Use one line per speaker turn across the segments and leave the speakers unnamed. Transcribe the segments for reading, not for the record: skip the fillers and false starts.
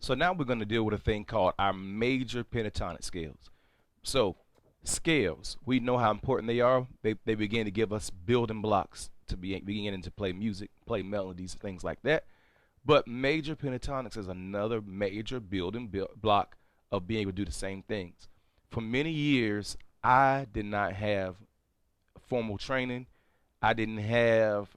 So now we're going to deal with a thing called our major pentatonic scales. So scales, we know how important they are. They begin to give us building blocks to be beginning to play music, play melodies, things like that. But major pentatonics is another major building block of being able to do the same things. For many years, I did not have formal training. I didn't have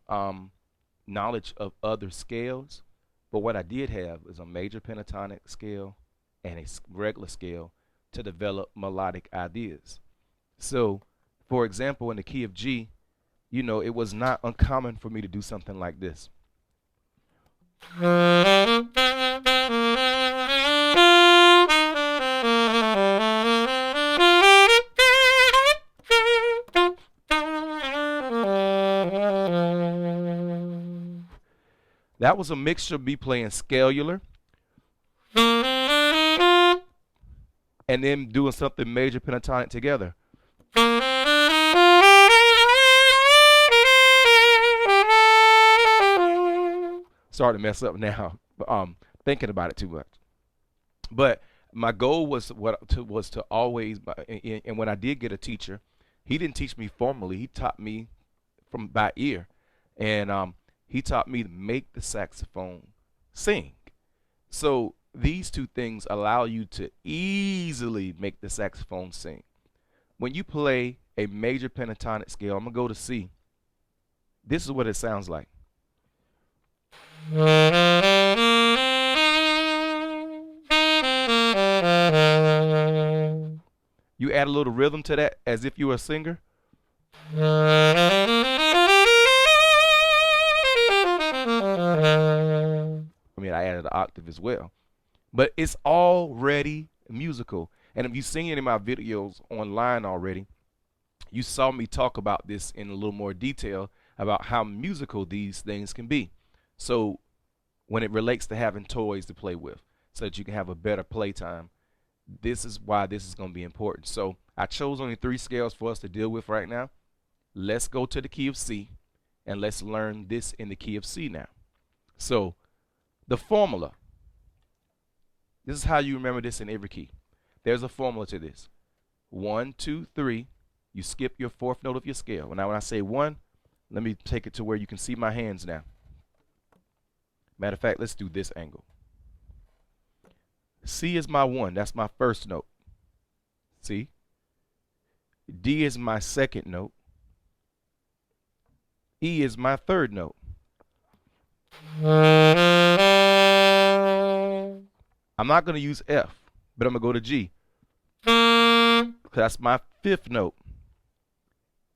knowledge of other scales. But what I did have is a major pentatonic scale and a regular scale to develop melodic ideas. So, for example, in the key of G, you know, it was not uncommon for me to do something like this. That was a mixture of me playing scalular and then doing something major pentatonic together. Sorry to mess up now, thinking about it too much. But my goal was to always, and when I did get a teacher, he didn't teach me formally. He taught me from by ear, and he taught me to make the saxophone sing. So these two things allow you to easily make the saxophone sing. When you play a major pentatonic scale, I'm gonna go to C. This is what it sounds like. You add a little rhythm to that as if you were a singer. I mean, I added an octave as well. But it's already musical. And if you've seen any of my videos online already, you saw me talk about this in a little more detail about how musical these things can be. So when it relates to having toys to play with so that you can have a better playtime, this is why this is going to be important. So I chose only 3 scales for us to deal with right now. Let's go to the key of C and let's learn this in the key of C now. So the formula, this is how you remember this in every key. There's a formula to this. 1, 2, 3. You skip your 4th note of your scale. Now when I say 1, let me take it to where you can see my hands now. Matter of fact, let's do this angle. C is my 1. That's my 1st note. C. D is my 2nd note. E is my 3rd note. I'm not going to use F, but I'm going to go to G. That's my 5th note.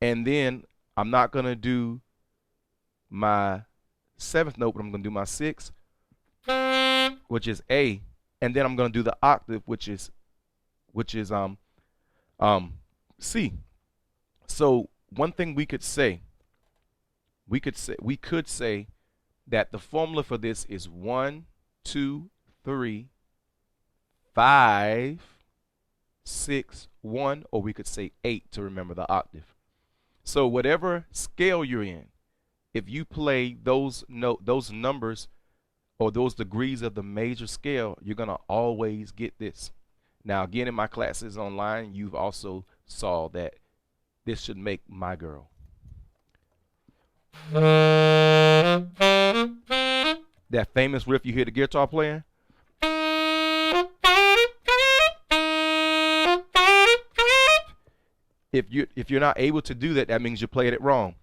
And then I'm not going to do my 7th note, but I'm going to do my 6th, which is A. And then I'm going to do the octave, which is C. So one thing we could say that the formula for this is 1, 2, 3, 5, 6, 1, or we could say 8 to remember the octave. So whatever scale you're in, if you play those numbers or those degrees of the major scale, you're gonna always get this. Now again, in my classes online, you've also saw that this should make my girl. That famous riff you hear the guitar playing. If you're not able to do that, that means you're playing it wrong.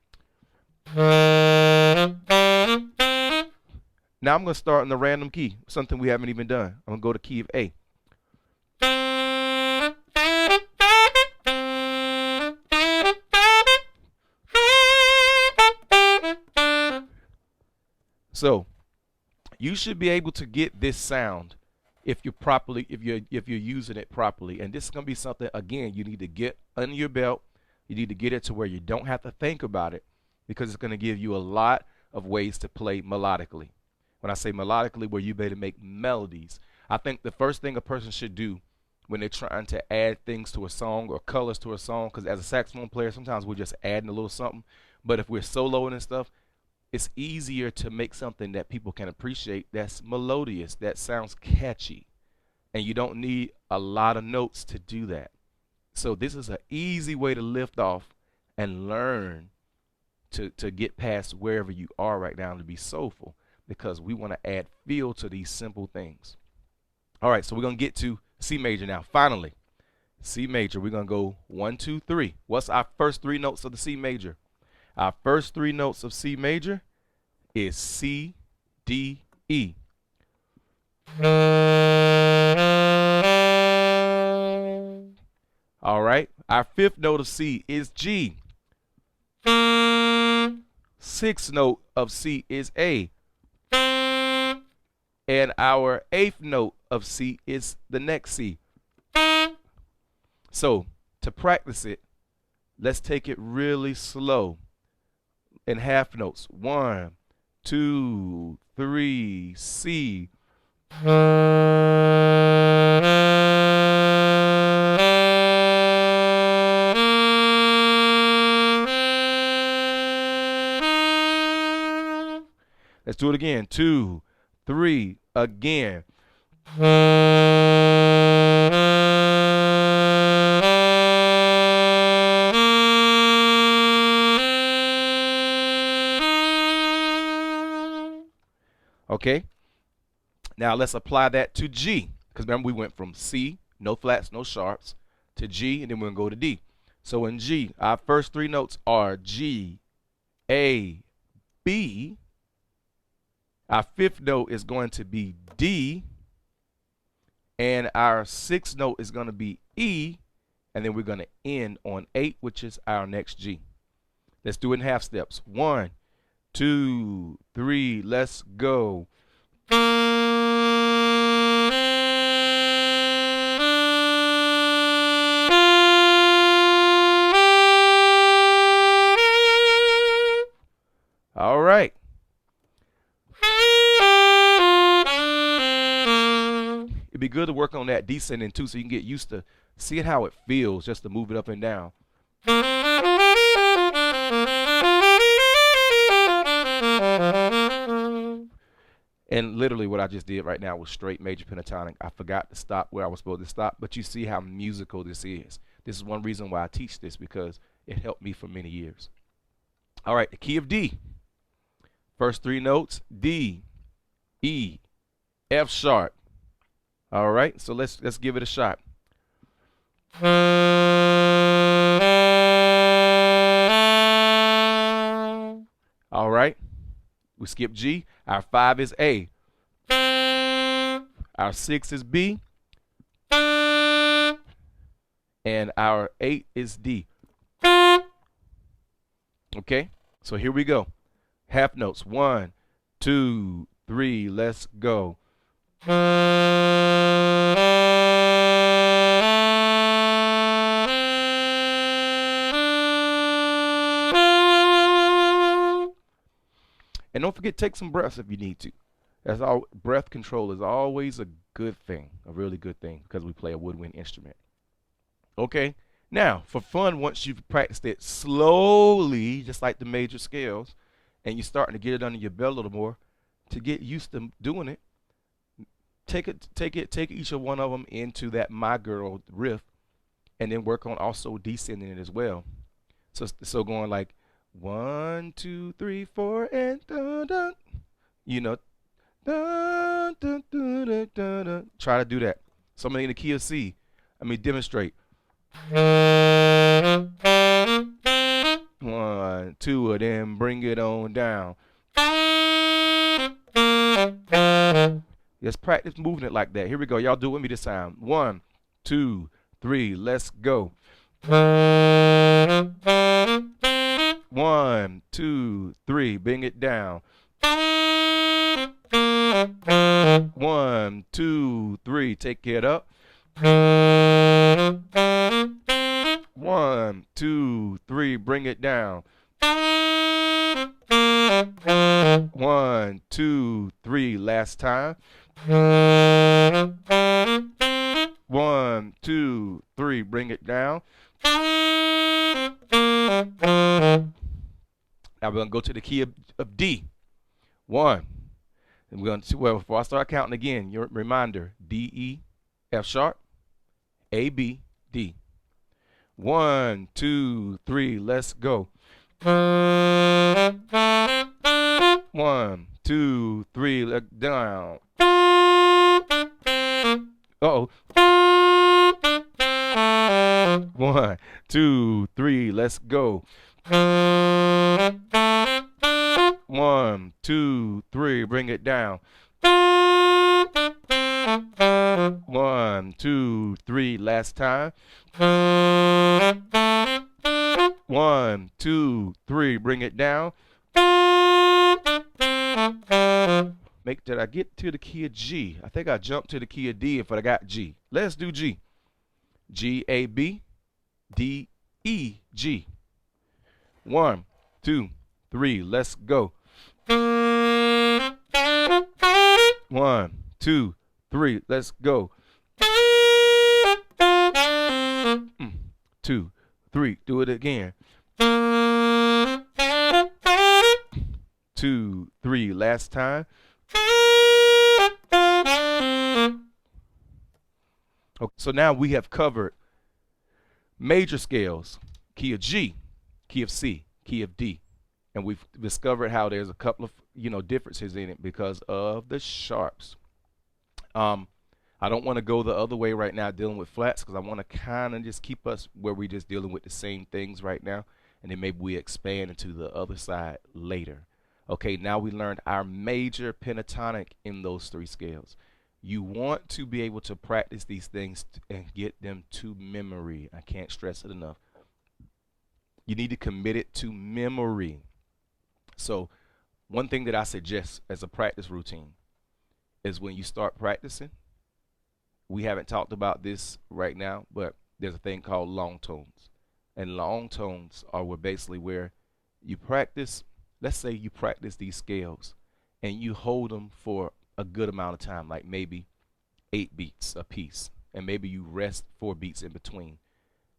Now I'm going to start in the random key, something we haven't even done. I'm going to go to key of A. So you should be able to get this sound if you're using it properly. And this is going to be something, again, you need to get under your belt. You need to get it to where you don't have to think about it, because it's going to give you a lot of ways to play melodically. When I say melodically, where you be able to make melodies, I think the first thing a person should do when they're trying to add things to a song or colors to a song, because as a saxophone player, sometimes we're just adding a little something. But if we're soloing and stuff, it's easier to make something that people can appreciate that's melodious, that sounds catchy. And you don't need a lot of notes to do that. So this is an easy way to lift off and learn to get past wherever you are right now and to be soulful, because we want to add feel to these simple things. All right, so we're going to get to C major now. Finally, C major, we're going to go 1, 2, 3. What's our first 3 notes of the C major? Our first 3 notes of C major is C, D, E. All right, our 5th note of C is G. 6th note of C is A. And our 8th note of C is the next C. So to practice it, let's take it really slow in half notes. 1, 2, 3, C. Let's do it again. 2, 3, again. Okay, now let's apply that to G, because remember we went from C, no flats, no sharps, to G, and then we're going to go to D. So in G, our first 3 notes are G, A, B. Our 5th note is going to be D, and our 6th note is going to be E, and then we're going to end on 8, which is our next G. Let's do it in half steps. 1, 2, 3, let's go. All right. It'd be good to work on that descending too, so you can get used to seeing how it feels just to move it up and down. And literally what I just did right now was straight major pentatonic. I forgot to stop where I was supposed to stop, but you see how musical this is. This is one reason why I teach this, because it helped me for many years. All right, the key of D. First 3 notes, D, E, F sharp. All right, so let's give it a shot. All right, we skip G. Our 5 is A. Our 6 is B. And our 8 is D. Okay, so here we go. Half notes. 1, 2, 3, let's go. And don't forget, take some breaths if you need to. That's all. Breath control is always a good thing, a really good thing, because we play a woodwind instrument. Okay, now for fun, once you've practiced it slowly, just like the major scales, and you're starting to get it under your belt a little more, to get used to doing it, take each of one of them into that My Girl riff, and then work on also descending it as well. So going like 1, 2, 3, 4, and dun, dun, you know, dun, dun, dun, dun, dun, dun. Try to do that. Somebody in the key of C. Let me demonstrate. 1, 2, and then bring it on down. Let's practice moving it like that. Here we go. Y'all do it with me this time. 1, 2, 3, let's go. 1, 2, 3, bring it down. 1, 2, 3, take it up. 1, 2, 3, bring it down. 1, 2, 3, last time. 1, 2, 3, bring it down. Now we're going to go to the key of D. 1. And we're going to, well, before I start counting again, your reminder, D, E, F sharp, A, B, D. 1, 2, 3, let's go. 1, 2, 3, let down. Uh-oh. 1, 2, 3, let's go. 1, 2, 3, bring it down. 1, 2, 3, last time. 1, 2, 3, bring it down. Did I get to the key of G? I think I jumped to the key of D if I got G. Let's do G. G, A, B, D, E, G. 1, 2, 3, let's go. 1, 2, 3, let's go. 2, 3, do it again. 2, 3, last time. Okay, so now we have covered major scales, key of G, key of C, key of D, and we've discovered how there's a couple of differences in it because of the sharps. I don't want to go the other way right now dealing with flats because I want to kind of just keep us where we're just dealing with the same things right now, and then maybe we expand into the other side later. Okay, now we learned our major pentatonic in those 3 scales. You want to be able to practice these things and get them to memory. I can't stress it enough. You need to commit it to memory. So one thing that I suggest as a practice routine is when you start practicing, we haven't talked about this right now, but there's a thing called long tones. And long tones are where you practice, let's say you practice these scales and you hold them for a good amount of time, like maybe 8 beats a piece, and maybe you rest 4 beats in between.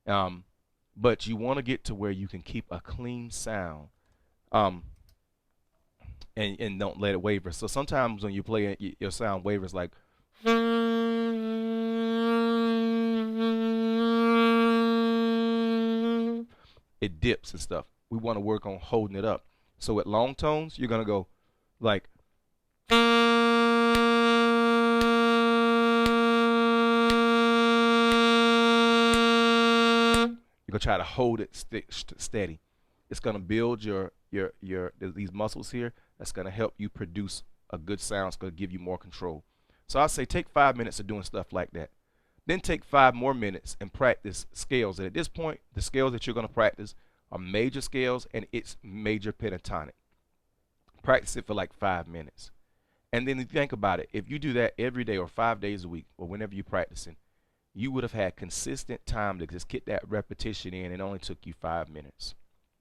But you want to get to where you can keep a clean sound, and don't let it waver. So sometimes when you play it, your sound wavers like it dips and stuff. We want to work on holding it up. So with long tones, you're gonna go like you're gonna try to hold it steady. It's gonna build these muscles here. That's gonna help you produce a good sound. It's gonna give you more control. So I say take 5 minutes of doing stuff like that. Then take 5 more minutes and practice scales. And at this point, the scales that you're gonna practice are major scales and it's major pentatonic. Practice it for like 5 minutes. And then think about it. If you do that every day or 5 days a week or whenever you're practicing, you would have had consistent time to just get that repetition in. It only took you 5 minutes.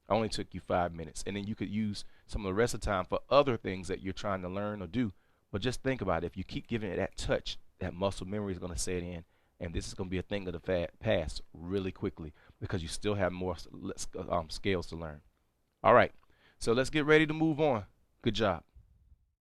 Only took you 5 minutes. And then you could use some of the rest of the time for other things that you're trying to learn or do. But just think about it. If you keep giving it that touch, that muscle memory is going to set in. And this is going to be a thing of the past really quickly because you still have more scales to learn. All right. So let's get ready to move on. Good job.